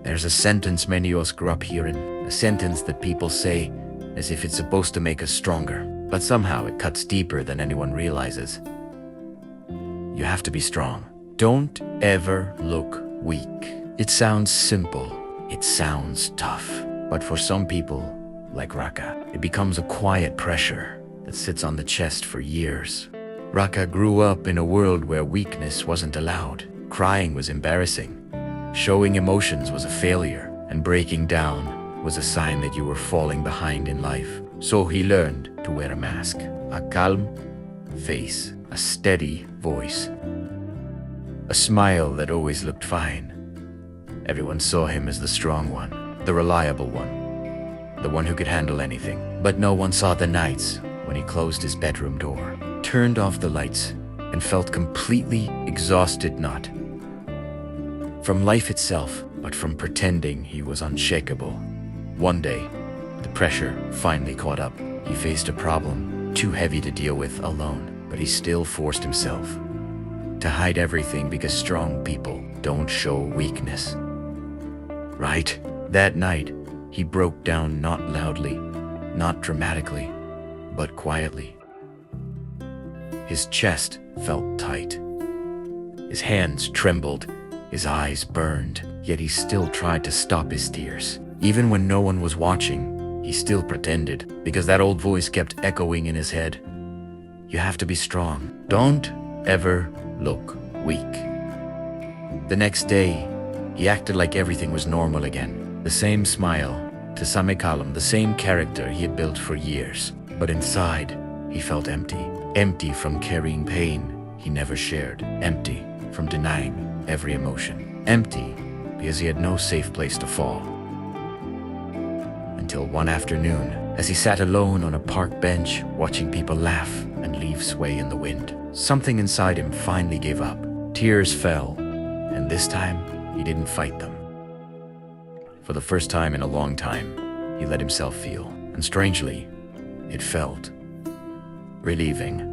There's a sentence many of us grew up hearing, a sentence that people say as if it's supposed to make us stronger, but somehow it cuts deeper than anyone realizes. You have to be strong. Don't ever look weak. It sounds simple. It sounds tough. But for some people, like Raka, it becomes a quiet pressure that sits on the chest for years. Raka grew up in a world where weakness wasn't allowed. Crying was embarrassing. Showing emotions was a failure, and breaking down was a sign that you were falling behind in life. So he learned to wear a mask, a calm face, a steady voice, a smile that always looked fine. Everyone saw him as the strong one, the reliable one, the one who could handle anything. But no one saw the nights when he closed his bedroom door, turned off the lights, and felt completely exhausted, not from life itself, but from pretending he was unshakable. One day, the pressure finally caught up. He faced a problem too heavy to deal with alone, but he still forced himself to hide everything because strong people don't show weakness. Right? That night, he broke down, not loudly, not dramatically, but quietly. His chest felt tight. His hands trembled, his eyes burned, yet he still tried to stop his tears. Even when no one was watching, he still pretended, because that old voice kept echoing in his head. You have to be strong. Don't ever look weak. The next day, he acted like everything was normal again. The same smile, to Samekalam, the same character he had built for years. But inside, he felt empty. Empty from carrying pain he never shared. Empty from denying every emotion. Empty because he had no safe place to fall. Until one afternoon, as he sat alone on a park bench, watching people laugh and leaves sway in the wind, something inside him finally gave up. Tears fell, and this time, he didn't fight them. For the first time in a long time, he let himself feel, and strangely, it felt relieving.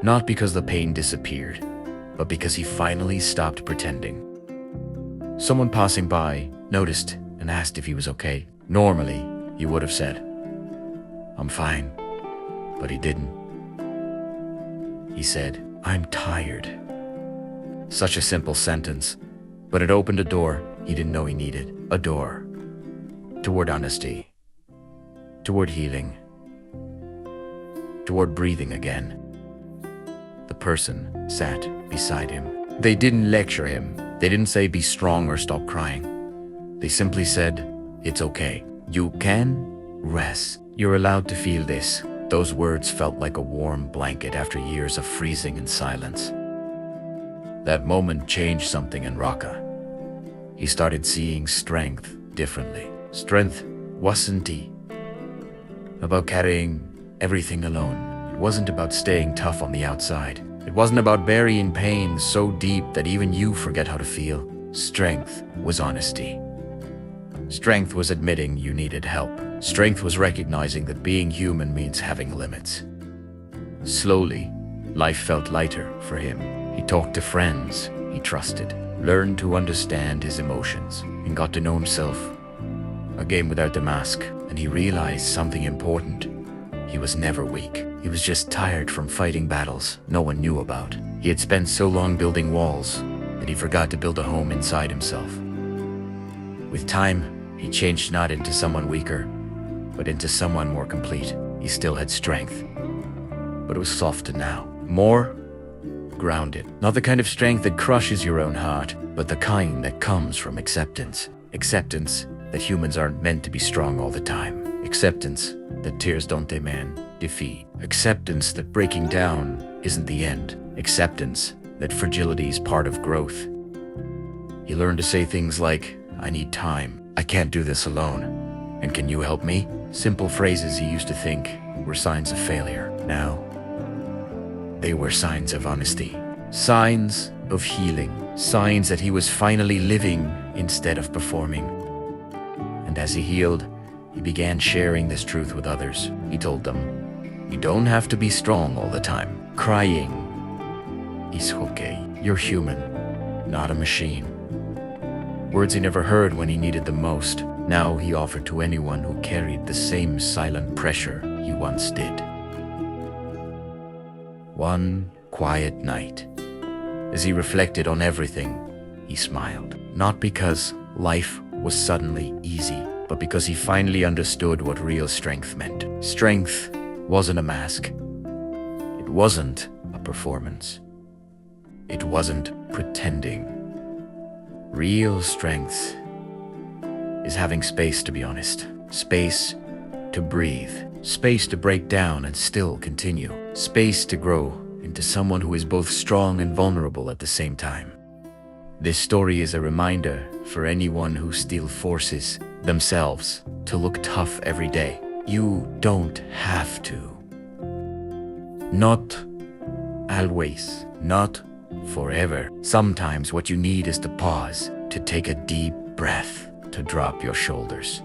Not because the pain disappeared, but because he finally stopped pretending. Someone passing by noticed and asked if he was okay. Normally, he would have said, "I'm fine," but he didn't. He said, "I'm tired." Such a simple sentence, but it opened a door he didn't know he needed. A door toward honesty, toward healing, toward breathing again. The person sat beside him. They didn't lecture him. They didn't say be strong or stop crying. They simply said, it's okay. You can rest. You're allowed to feel this. Those words felt like a warm blanket after years of freezing in silence. That moment changed something in Raka. He started seeing strength differently. Strength wasn't about carrying everything alone. It wasn't about staying tough on the outside. It wasn't about burying pain so deep that even you forget how to feel. Strength was honesty. Strength was admitting you needed help. Strength was recognizing that being human means having limits. Slowly, life felt lighter for him. He talked to friends he trusted, learned to understand his emotions, and got to know himself. A game without the mask, and he realized something important. He was never weak. He was just tired from fighting battles no one knew about. He had spent so long building walls that he forgot to build a home inside himself. With time, he changed not into someone weaker, but into someone more complete. He still had strength, but it was softer now, more grounded. Not the kind of strength that crushes your own heart, but the kind that comes from acceptance. Acceptance that humans aren't meant to be strong all the time. Acceptance that tears don't demand defeat. Acceptance that breaking down isn't the end. Acceptance that fragility is part of growth. He learned to say things like, I need time. I can't do this alone. And can you help me? Simple phrases he used to think were signs of failure. Now, they were signs of honesty. Signs of healing. Signs that he was finally living instead of performing. And as he healed, he began sharing this truth with others. He told them, you don't have to be strong all the time. Crying is okay. You're human, not a machine. Words he never heard when he needed them most. Now he offered to anyone who carried the same silent pressure he once did. One quiet night, as he reflected on everything, he smiled. Not because life was suddenly easy, but because he finally understood what real strength meant. Strength wasn't a mask. It wasn't a performance. It wasn't pretending. Real strength is having space to be honest, space to breathe, space to break down and still continue, space to grow into someone who is both strong and vulnerable at the same time. This story is a reminder for anyone who still forces themselves to look tough every day. You don't have to. Not always, not forever. Sometimes what you need is to pause, to take a deep breath, to drop your shoulders,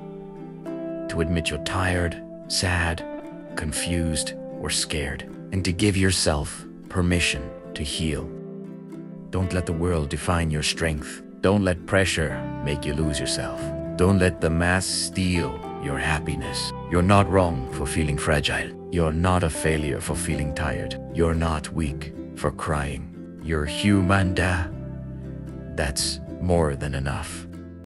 to admit you're tired, sad, confused, or scared, and to give yourself permission to heal. Don't let the world define your strength. Don't let pressure make you lose yourself. Don't let the mass steal your happiness. You're not wrong for feeling fragile. You're not a failure for feeling tired. You're not weak for crying. You're human. That's more than enough.